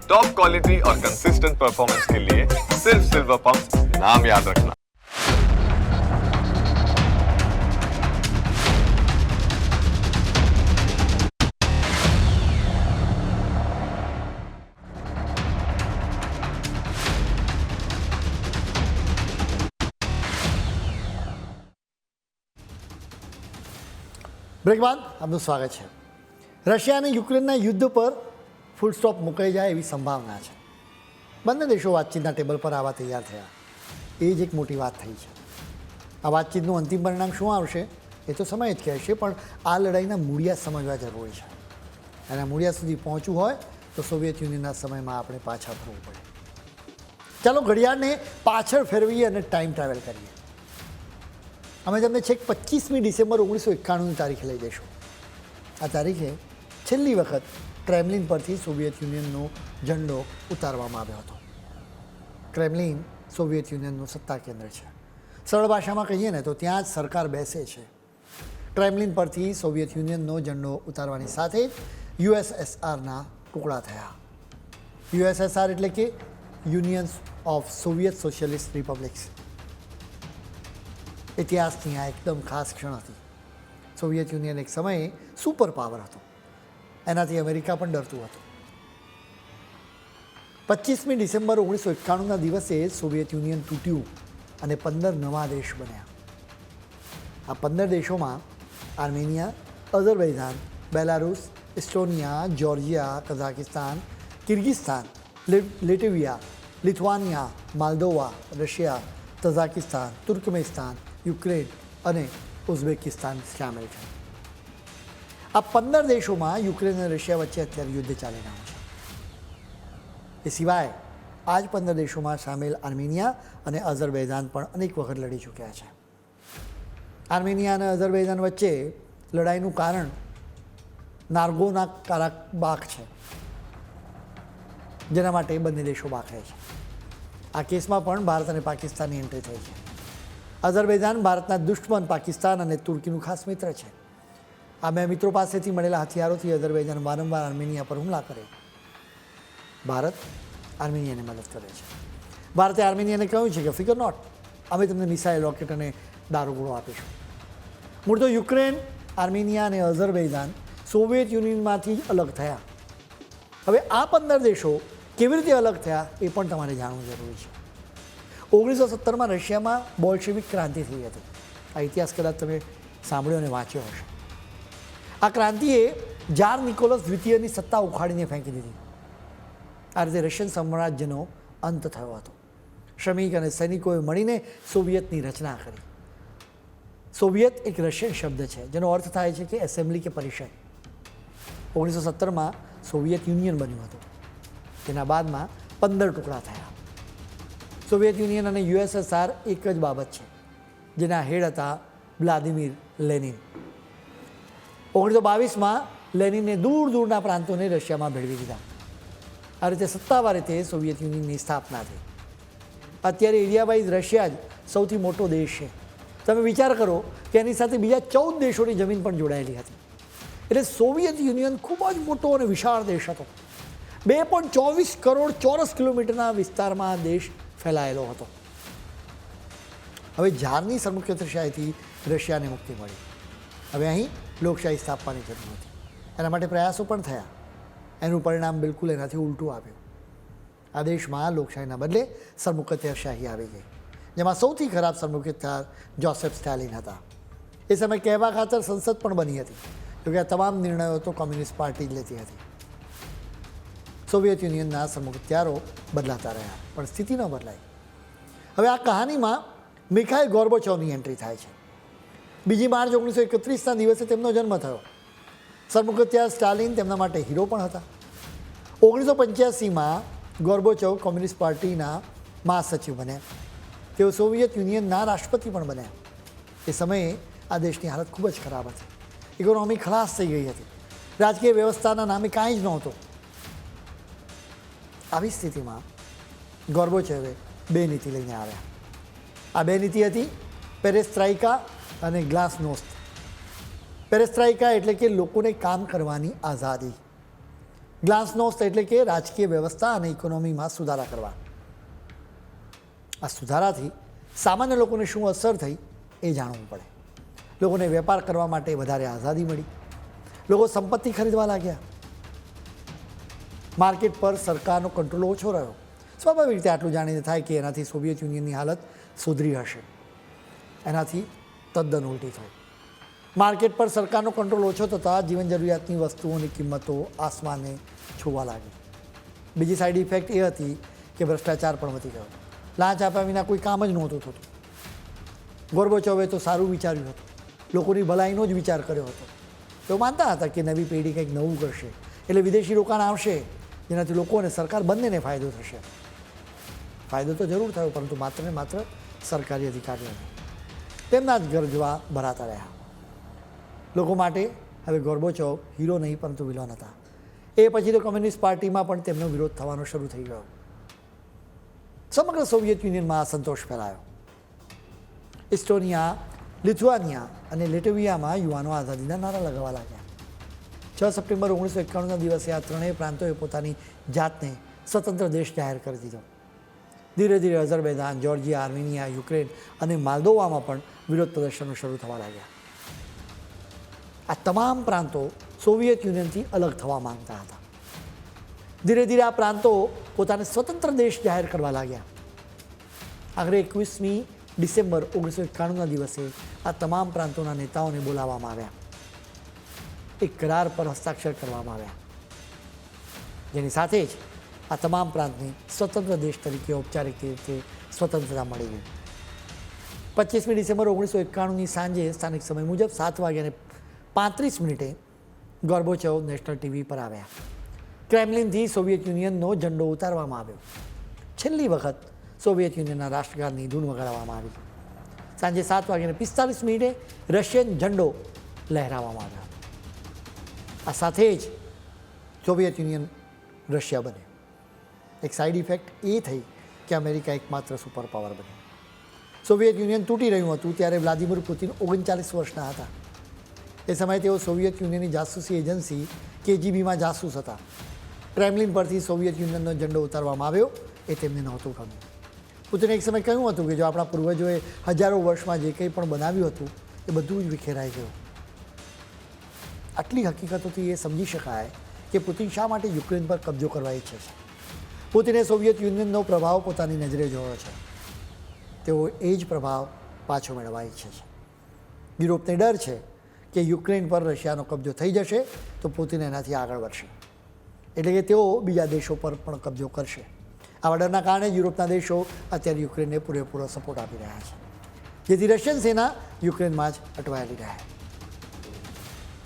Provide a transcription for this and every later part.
Top quality और consistent performance के लिए सिर्फ सिल्वर पंप नाम याद रखना। બ્રેક બાદ આપનું સ્વાગત છે. રશિયા અને યુક્રેનના યુદ્ધ પર ફૂલ સ્ટોપ મુકાઈ જાય એવી સંભાવના છે. બંને દેશો વાતચીતના ટેબલ પર આવવા તૈયાર થયા, એ જ એક મોટી વાત થઈ છે. આ વાતચીતનું અંતિમ પરિણામ શું આવશે એ તો સમય જ કહેશે, પણ આ લડાઈના મૂળિયા સમજવા જરૂરી છે. અને મૂળિયા સુધી પહોંચવું હોય તો સોવિયત યુનિયનના સમયમાં આપણે પાછા ફરવું પડે. ચાલો ઘડિયાળને પાછળ ફેરવીએ અને ટાઈમ ટ્રાવેલ કરીએ. અમે તમને છેક 25મી ડિસેમ્બર 1991ની તારીખે લઈ જઈશું. આ તારીખે છેલ્લી વખત ક્રેમલિન પરથી સોવિયત યુનિયનનો ઝંડો ઉતારવામાં આવ્યો હતો. ક્રેમલિન સોવિયત યુનિયનનું સત્તા કેન્દ્ર છે. સરળ ભાષામાં કહીએ ને તો ત્યાં જ સરકાર બેસે છે. ક્રેમલિન પરથી સોવિયત યુનિયનનો ઝંડો ઉતારવાની સાથે જ યુએસએસઆરના ટુકડા થયા. યુએસએસઆર એટલે કે યુનિયન ઓફ સોવિયત સોશિયલિસ્ટ રિપબ્લિક્સ. ઇતિહાસની આ એકદમ ખાસ ક્ષણ હતી. સોવિયત યુનિયન એક સમયે સુપર પાવર હતો, એનાથી અમેરિકા પણ ડરતું હતું. 25મી ડિસેમ્બર 1991ના દિવસે સોવિયત યુનિયન તૂટ્યું અને 15 નવા દેશ બન્યા. આ 15 દેશોમાં Armenia, Azerbaijan, Belarus, Estonia, Georgia, Kazakhstan, Kyrgyzstan, Latvia, Lithuania, Moldova, Russia, Tajikistan, Turkmenistan, Ukraine અને ઉઝબેકિસ્તાન સામેલ છે. આ 15 દેશોમાં યુક્રેન અને રશિયા વચ્ચે અત્યારે યુદ્ધ ચાલી રહ્યું છે. એ સિવાય આ જ 15 દેશોમાં સામેલ આર્મેનિયા અને અઝરબૈજાન પણ અનેક વખત લડી ચૂક્યા છે. આર્મેનિયા અને અઝરબૈજાન વચ્ચે લડાઈનું કારણ નાર્ગોના કારાબાખ છે, જેના માટે બંને દેશો બાખરે છે. આ કેસમાં પણ ભારત અને પાકિસ્તાનની એન્ટ્રી થઈ છે. અઝરબૈજાન ભારતના દુશ્મન પાકિસ્તાન અને તુર્કીનું ખાસ મિત્ર છે. આ બે મિત્રો પાસેથી મળેલા હથિયારોથી અઝરબૈજાન વારંવાર આર્મેનિયા પર હુમલા કરે. ભારત આર્મેનિયાને મદદ કરે છે. ભારતે આર્મેનિયાને કહ્યું છે કે ફિકર નોટ, અમે તમને મિસાઇલ, રોકેટ અને દારૂગોળો આપીશું. મૂળ તો યુક્રેન, આર્મેનિયા અને અઝરબૈજાન સોવિયત યુનિયનમાંથી જ અલગ થયા. હવે આ 15 દેશો કેવી રીતે અલગ થયા એ પણ તમારે જાણવું જરૂરી છે. 1917માં રશિયામાં બોલ્શેવિક ક્રાંતિ થઈ હતી. આ ઇતિહાસ કદાચ તમે સાંભળ્યો અને વાંચ્યો હશે. આ ક્રાંતિએ જાર નિકોલસ દ્વિતીયની સત્તા ઉખાડીને ફેંકી દીધી. આ રીતે રશિયન સામ્રાજ્યનો અંત થયો હતો. શ્રમિક અને સૈનિકોએ મળીને સોવિયતની રચના કરી. સોવિયત એક રશિયન શબ્દ છે જેનો અર્થ થાય છે કે એસેમ્બલી કે પરિષદ. 1917માં સોવિયત યુનિયન બન્યું હતું. તેના બાદમાં 15 ટુકડા થયા. સોવિયત યુનિયન અને યુએસએસઆર એક જ બાબત છે, જેના હેડ હતા વ્લાદિમીર લેનિન. 1922માં લેનિને દૂર દૂરના પ્રાંતોને રશિયામાં ભેળવી દીધા. આ રીતે સત્તાવાર રીતે સોવિયત યુનિયનની સ્થાપના થઈ. અત્યારે એરિયા વાઇઝ રશિયા જ સૌથી મોટો દેશ છે. તમે વિચાર કરો કે એની સાથે બીજા 14 દેશોની જમીન પણ જોડાયેલી હતી. એટલે સોવિયત યુનિયન ખૂબ જ મોટો અને વિશાળ દેશ હતો. 2.24 કરોડ ચોરસ કિલોમીટરના વિસ્તારમાં દેશ ફેલાયેલો હતો. હવે ઝારની સરમુખત્યારશાહીથી રશિયાને મુક્તિ મળી. હવે અહીં લોકશાહી સ્થાપવાની જરૂર હતી. એના માટે પ્રયાસો પણ થયા. એનું પરિણામ બિલકુલ એનાથી ઉલટું આવ્યું. આ દેશમાં લોકશાહીના બદલે સરમુખત્યારશાહી આવી ગઈ, જેમાં સૌથી ખરાબ સરમુખત્યાર જોસેફ સ્ટાલિન હતા. એ સમયે કહેવા ખાતર સંસદ પણ બની હતી, જોકે આ તમામ નિર્ણયો તો કોમ્યુનિસ્ટ પાર્ટી જ લેતી હતી. સોવિયત યુનિયનના સરમુખત્યારો બદલાતા રહ્યા, પણ સ્થિતિ ન બદલાઈ. હવે આ કહાનીમાં મિખાઇલ ગોર્બોચોવની એન્ટ્રી થાય છે. 2 માર્ચ 1931ના દિવસે તેમનો જન્મ થયો. સરમુખત્યાર સ્ટાલિન તેમના માટે હીરો પણ હતા. 1985માં ગોર્બોચોવ કોમ્યુનિસ્ટ પાર્ટીના મહાસચિવ બન્યા. તેઓ સોવિયત યુનિયનના રાષ્ટ્રપતિ પણ બન્યા. એ સમયે આ દેશની હાલત ખૂબ જ ખરાબ હતી. ઇકોનોમી ખલાસ થઈ ગઈ હતી. રાજકીય વ્યવસ્થાના નામે કાંઈ જ નહોતું. આવી સ્થિતિમાં ગોર્બોચોવે 2 નીતિ લઈને આવ્યા. આ 2 નીતિ હતી પેરેસ્ટ્રાઇકા અને ગ્લાસનોસ્ત. પેરેસ્ટ્રાઇકા એટલે કે લોકોને કામ કરવાની આઝાદી. ગ્લાસનોસ્ટ એટલે કે રાજકીય વ્યવસ્થા અને ઇકોનોમીમાં સુધારા કરવા. આ સુધારાથી સામાન્ય લોકોને શું અસર થઈ એ જાણવું પડે. લોકોને વેપાર કરવા માટે વધારે આઝાદી મળી. લોકો સંપત્તિ ખરીદવા લાગ્યા. માર્કેટ પર સરકારનો કંટ્રોલ ઓછો રહ્યો. સ્વાભાવિક રીતે આટલું જાણીને થાય કે એનાથી સોવિયત યુનિયનની હાલત સુધરી હશે. એનાથી તદ્દન ઉલટી થઈ. માર્કેટ પર સરકારનો કંટ્રોલ ઓછો થતાં જીવન જરૂરિયાતની વસ્તુઓની કિંમતો આસમાને છૂવા લાગી. બીજી સાઈડ ઇફેક્ટ એ હતી કે ભ્રષ્ટાચાર પણ વધી ગયો. લાંચ આપ્યા વિના કોઈ કામ જ નહોતું થતું. ગોર્બોચોવે તો સારું વિચાર્યું હતું. લોકોની ભલાઈનો જ વિચાર કર્યો હતો. તેઓ માનતા હતા કે નવી પેઢી કંઈક નવું કરશે એટલે વિદેશી રોકાણ આવશે, જેનાથી લોકો અને સરકાર બંનેને ફાયદો થશે. ફાયદો તો જરૂર થયો, પરંતુ માત્ર ને માત્ર સરકારી અધિકારીઓને. તેમના જ ગરજવા ભરાતા રહ્યા. લોકો માટે હવે ગોર્બોચોવ હીરો નહીં પરંતુ વિલન હતા. એ પછી તો કમ્યુનિસ્ટ પાર્ટીમાં પણ તેમનો વિરોધ થવાનો શરૂ થઈ ગયો. સમગ્ર સોવિયત યુનિયનમાં અસંતોષ ફેલાયો. ઇસ્ટોનિયા, લિથુઆનિયા અને લેટવિયામાં યુવાનો આઝાદીના નારા લગાવવા લાગ્યા. 6 સપ્ટેમ્બર 1991ના દિવસે આ ત્રણેય પ્રાંતોએ પોતાની જાતને સ્વતંત્ર દેશ જાહેર કરી દીધો. ધીરે ધીરે અઝરબૈજાન, જોર્જિયા, આર્મેનિયા, યુક્રેન અને મોલ્દોવામાં પણ વિરોધ પ્રદર્શનો શરૂ થવા લાગ્યા. આ તમામ પ્રાંતો સોવિયત યુનિયનથી અલગ થવા માંગતા હતા. ધીરે ધીરે આ પ્રાંતો પોતાને સ્વતંત્ર દેશ જાહેર કરવા લાગ્યા. આખરે 21મી ડિસેમ્બર 1991ના દિવસે આ તમામ પ્રાંતોના નેતાઓને બોલાવવામાં આવ્યા. એક કરાર પર હસ્તાક્ષર કરવામાં આવ્યા, જેની સાથે જ આ તમામ પ્રાંતને સ્વતંત્ર દેશ તરીકે ઔપચારિક રીતે સ્વતંત્રતા મળી ગઈ. 25મી ડિસેમ્બર 1991ની સાંજે સ્થાનિક સમય મુજબ 7:35 ગોર્બોચોવ નેશનલ ટીવી પર આવ્યા. ક્રેમલિનથી સોવિયત યુનિયનનો ઝંડો ઉતારવામાં આવ્યો. છેલ્લી વખત સોવિયત યુનિયનના રાષ્ટ્રગાનની ધૂન વગાડવામાં આવી. સાંજે 7:45 રશિયન ઝંડો લહેરાવવામાં આવ્યો. આ સાથે જ સોવિયત યુનિયન રશિયા બન્યું. એક સાઇડ ઇફેક્ટ એ થઈ કે અમેરિકા એકમાત્ર સુપર પાવર બન્યું. સોવિયત યુનિયન તૂટી રહ્યું હતું ત્યારે વ્લાદિમીર પુતિન 39 વર્ષના હતા. એ સમયે તેઓ સોવિયત યુનિયનની જાસૂસી એજન્સી KGBમાં જાસૂસ હતા. ક્રેમલિન પરથી સોવિયત યુનિયનનો ઝંડો ઉતારવામાં આવ્યો એ તેમને નહોતું ગમ્યું. પુતિને એક સમય કહ્યું હતું કે જો આપણા પૂર્વજોએ હજારો વર્ષમાં જે કંઈ પણ બનાવ્યું હતું એ બધું જ વિખેરાઈ ગયું. આટલી હકીકતોથી એ સમજી શકાય કે પુતિન શા માટે યુક્રેન પર કબજો કરવા ઈચ્છે છે. પુતિને સોવિયત યુનિયનનો પ્રભાવ પોતાની નજરે જોયો છે. તેઓ એ જ પ્રભાવ પાછો મેળવવા ઈચ્છે છે. યુરોપને ડર છે કે યુક્રેન પર રશિયાનો કબજો થઈ જશે તો પુતિન એનાથી આગળ વધશે, એટલે કે તેઓ બીજા દેશો પર પણ કબજો કરશે. આવા ડરના કારણે યુરોપના દેશો અત્યારે યુક્રેનને પૂરેપૂરો સપોર્ટ આપી રહ્યા છે, જેથી રશિયન સેના યુક્રેનમાં જ અટવાયેલી રહે.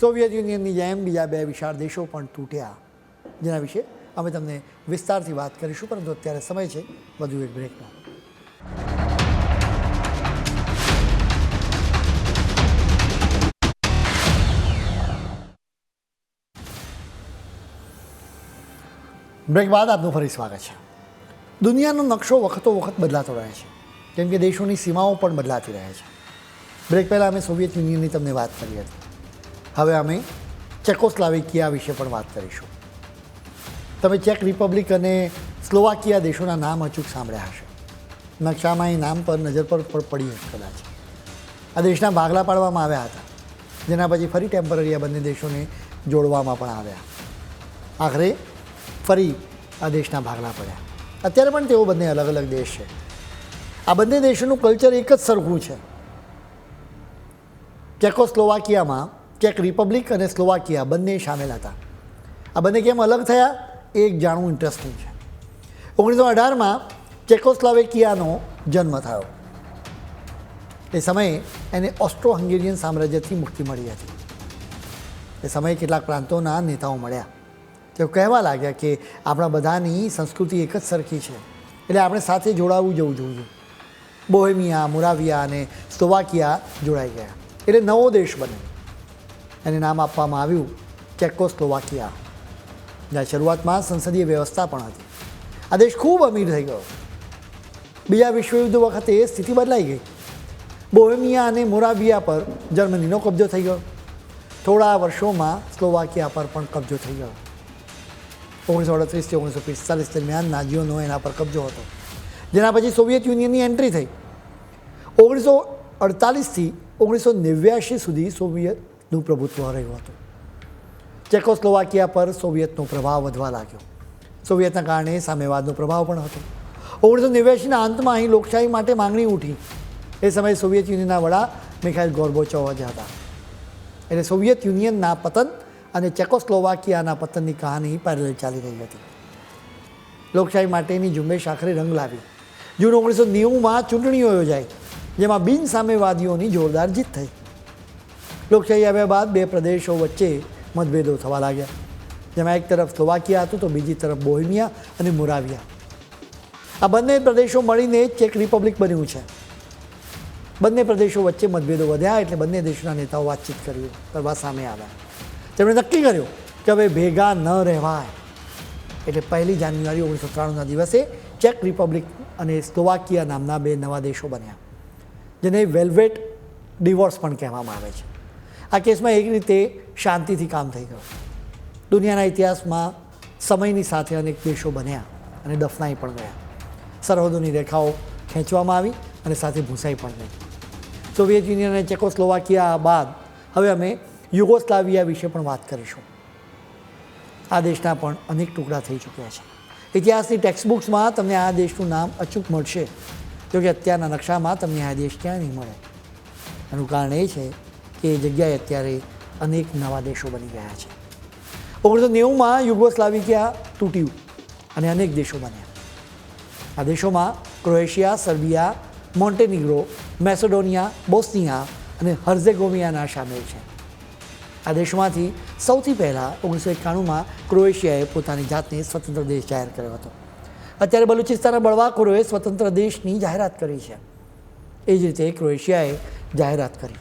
સોવિયત યુનિયનની જેમ બીજા 2 વિશાળ દેશો પણ તૂટ્યા, જેના વિશે અમે તમને વિસ્તારથી વાત કરીશું, પરંતુ અત્યારે સમય છે વધુ એક બ્રેકનો. બ્રેક બાદ આપનું ફરી સ્વાગત છે. દુનિયાનો નકશો વખતો વખત બદલાતો રહે છે, કેમ કે દેશોની સીમાઓ પણ બદલાતી રહે છે. બ્રેક પહેલાં અમે સોવિયત યુનિયનની તમને વાત કરી હતી. હવે અમે ચેકોસ્લોવાકિયા વિશે પણ વાત કરીશું. તમે ચેક રિપબ્લિક અને સ્લોવાકિયા દેશોના નામ અચૂક સાંભળ્યા હશે. નકશામાં એ નામ પર નજર પર પડી હશે કદાચ. આ દેશના ભાગલા પાડવામાં આવ્યા હતા, જેના પછી ફરી ટેમ્પરરી આ બંને દેશોને જોડવામાં પણ આવ્યા. આખરે ફરી આ દેશના ભાગલા પડ્યા. અત્યારે પણ તેઓ બંને અલગ અલગ દેશ છે. આ બંને દેશોનું કલ્ચર એક જ સરખું છે. ચેકોસ્લોવાકિયામાં ચેક રિપબ્લિક અને સ્લોવાકિયા બંને સામેલ હતા. આ બંને કેમ અલગ થયા એ એક જાણવું ઇન્ટરેસ્ટિંગ છે. 1918માં ચેકોસ્લોવાકિયાનો જન્મ થયો. એ સમયે એને ઓસ્ટ્રો હંગેરિયન સામ્રાજ્યથી મુક્તિ મળી હતી. એ સમયે કેટલાક પ્રાંતોના નેતાઓ મળ્યા. તેઓ કહેવા લાગ્યા કે આપણા બધાની સંસ્કૃતિ એક જ સરખી છે, એટલે આપણે સાથે જોડાવું જવું જોઈએ. બોહેમિયા, મોરાવિયા અને સ્લોવાકિયા જોડાઈ ગયા, એટલે નવો દેશ બન્યો. એને નામ આપવામાં આવ્યું ચેકોસ્લોવાકિયા. જ્યાં શરૂઆતમાં સંસદીય વ્યવસ્થા પણ હતી. આ દેશ ખૂબ અમીર થઈ ગયો. બીજા વિશ્વયુદ્ધ વખતે સ્થિતિ બદલાઈ ગઈ. બોહેમિયા અને મોરાવિયા પર જર્મનીનો કબજો થઈ ગયો. થોડા વર્ષોમાં સ્લોવાકિયા પર પણ કબજો થઈ ગયો. 1938થી 1945 દરમિયાન નાઝીઓનો એના પર કબજો હતો, જેના પછી સોવિયત યુનિયનની એન્ટ્રી થઈ. 1948થી 1989 સુધી સોવિયતનું પ્રભુત્વ રહ્યું હતું. ચેકોસ્લોવાકિયા પર સોવિયતનો પ્રભાવ વધવા લાગ્યો. સોવિયતના કારણે સામ્યવાદનો પ્રભાવ પણ હતો. 1989ના અંતમાં અહીં લોકશાહી માટે માંગણી ઉઠી. એ સમયે સોવિયત યુનિયનના વડા મિખાઇલ ગોર્બોચોવ જ હતા. એટલે સોવિયત યુનિયનના પતન અને ચેકોસ્લોવાકિયાના પતનની કહાની પેરેલલ ચાલી રહી હતી. લોકશાહી માટેની ઝુંબેશ આખરે રંગ લાવી. જૂન 1990માં ચૂંટણીઓ યોજાઈ, જેમાં બિન સામ્યવાદીઓની જોરદાર જીત થઈ. લોકશાહી આવ્યા બાદ બે પ્રદેશો વચ્ચે મતભેદો થવા લાગ્યા, જેમાં એક તરફ સ્લોવાકિયા હતું તો બીજી તરફ બોહેમિયા અને મોરાવિયા. આ બંને પ્રદેશો મળીને ચેક રિપબ્લિક બન્યું છે. બંને પ્રદેશો વચ્ચે મતભેદો વધ્યા એટલે બંને દેશોના નેતાઓ વાતચીત કરવા સામે આવ્યા. તેમણે નક્કી કર્યું કે હવે ભેગા ન રહેવાય. એટલે 1 જાન્યુઆરી 1993ના દિવસે ચેક રિપબ્લિક અને સ્લોવાકિયા નામના બે નવા દેશો બન્યા, જેને વેલ્વેટ ડિવોર્સ પણ કહેવામાં આવે છે. આ કેસમાં એક રીતે શાંતિથી કામ થઈ ગયું. દુનિયાના ઇતિહાસમાં સમયની સાથે અનેક દેશો બન્યા અને દફનાઈ પણ ગયા. સરહદોની રેખાઓ ખેંચવામાં આવી અને સાથે ભૂંસાઈ પણ ગઈ. સોવિયત યુનિયન અને ચેકોસ્લોવાકિયા બાદ હવે અમે યુગોસ્લાવિયા વિશે પણ વાત કરીશું. આ દેશના પણ અનેક ટુકડા થઈ ચૂક્યા છે. ઇતિહાસની ટેક્સ્ટબુક્સમાં તમને આ દેશનું નામ અચૂક મળશે, જોકે અત્યારના નકશામાં તમને આ દેશ ક્યાંય નહીં મળે. એનું કારણ એ છે કે એ જગ્યાએ અત્યારે અનેક નવા દેશો બની ગયા છે. 1990માં યુગોસ્લાવિયા તૂટ્યું અને અનેક દેશો બન્યા. આ દેશોમાં ક્રોએશિયા, સર્બિયા, મોન્ટેનિગ્રો, મેસેડોનિયા, બોસ્નિયા અને હર્ઝેગોવિયાના સામેલ છે. આ દેશોમાંથી સૌથી પહેલાં 1991માં ક્રોએશિયાએ પોતાની જાતને સ્વતંત્ર દેશ જાહેર કર્યો હતો. અત્યારે બલુચિસ્તાનના બળવાખોરોએ સ્વતંત્ર દેશની જાહેરાત કરી છે. એ જ રીતે ક્રોએશિયાએ જાહેરાત કરી,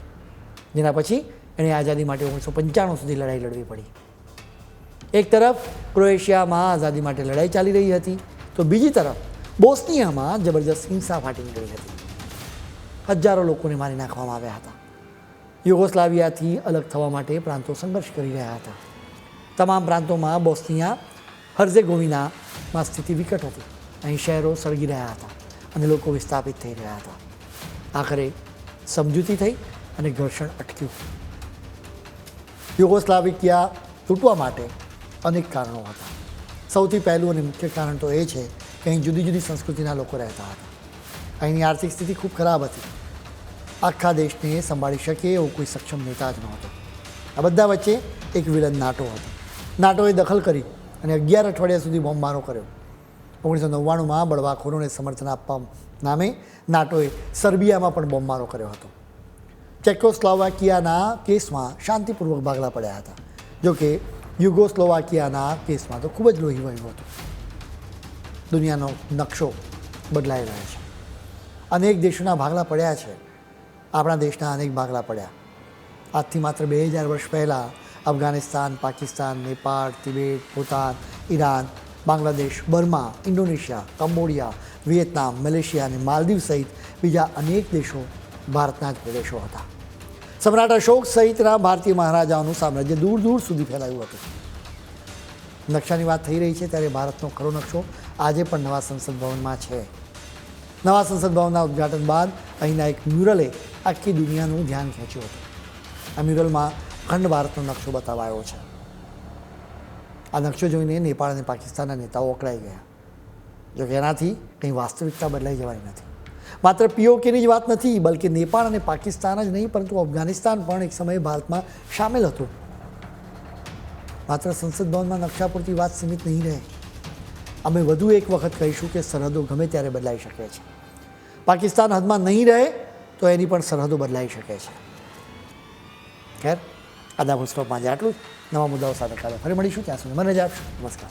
જેના પછી એણે આઝાદી માટે 1995 સુધી લડાઈ લડવી પડી. એક તરફ ક્રોએશિયામાં આઝાદી માટે લડાઈ ચાલી રહી હતી, તો બીજી તરફ બોસ્નિયામાં જબરજસ્ત હિંસા ફાટી નીકળી હતી. હજારો લોકોને મારી નાખવામાં આવ્યા હતા. યુગોસ્લાવિયાથી અલગ થવા માટે પ્રાંતો સંઘર્ષ કરી રહ્યા હતા. તમામ પ્રાંતોમાં બોસ્નિયા હર્ઝેગોવિનામાં સ્થિતિ વિકટ હતી. અહીં શહેરો સળગી રહ્યા હતા અને લોકો વિસ્થાપિત થઈ રહ્યા હતા. આખરે સમજૂતી થઈ અને ઘર્ષણ અટક્યું. યુગોસ્લાવિયા તૂટવા માટે અનેક કારણો હતા. સૌથી પહેલું અને મુખ્ય કારણ તો એ છે કે અહીં જુદી જુદી સંસ્કૃતિના લોકો રહેતા હતા. અહીંની આર્થિક સ્થિતિ ખૂબ ખરાબ હતી. આખા દેશને સંભાળી શકે એવો કોઈ સક્ષમ નેતા જ નહોતો. આ બધા વચ્ચે એક વિલન નાટો હતો. નાટોએ દખલ કરી અને 11 અઠવાડિયા સુધી બોમ્બમારો કર્યો. 1999માં બળવાખોરોને સમર્થન આપવા નામે નાટોએ સર્બિયામાં પણ બોમ્બમારો કર્યો હતો. ચેકોસ્લોવાકિયાના કેસમાં શાંતિપૂર્વક ભાગલા પડ્યા હતા, જોકે યુગોસ્લોવાકિયાના કેસમાં તો ખૂબ જ લોહી વહ્યું હતું. દુનિયાનો નકશો બદલાઈ રહ્યો છે. અનેક દેશોના ભાગલા પડ્યા છે. આપણા દેશના અનેક ભાગલા પડ્યા. આજથી માત્ર 2000 વર્ષ પહેલાં Afghanistan, Pakistan, Nepal, Tibet, Bhutan, Iran, Bangladesh, Burma, Indonesia, Cambodia, Vietnam, Malaysia અને માલદીવ સહિત બીજા અનેક દેશો ભારતના જ પ્રદેશો હતા. સમ્રાટ અશોક સહિતના ભારતીય મહારાજાઓનું સામ્રાજ્ય દૂર દૂર સુધી ફેલાયું હતું. નકશાની વાત થઈ રહી છે ત્યારે ભારતનો ખરો નકશો આજે પણ નવા સંસદ ભવનમાં છે. નવા સંસદ ભવનના ઉદ્ઘાટન બાદ અહીંના એક મ્યુરલે આખી દુનિયાનું ધ્યાન ખેંચ્યું હતું. આ મ્યુરલમાં અખંડ ભારતનો નકશો બતાવાયો છે. આ નકશો જોઈને નેપાળ અને પાકિસ્તાનના નેતાઓ અકળાઈ ગયા. જોકે એનાથી કંઈ વાસ્તવિકતા બદલાઈ જવાની નથી. માત્ર પીઓકેની જ વાત નથી, બલકે નેપાળ અને પાકિસ્તાન જ નહીં પરંતુ અફઘાનિસ્તાન પણ એક સમયે ભારતમાં સામેલ હતું. માત્ર સંસદ ભવનમાં નકશા પૂરતી વાત સીમિત નહીં રહે. અમે વધુ એક વખત કહીશું કે સરહદો ગમે ત્યારે બદલાઈ શકે છે. પાકિસ્તાન હદમાં નહીં રહે તો એની પણ સરહદો બદલાઈ શકે છે. ખેર, આદા ભૂસ્ટોપમાં આજે આટલું જ. નવા મુદ્દાઓ સાથે કાલે ફરી મળીશું. ત્યાં સુધી મને રજા આપશો. નમસ્કાર.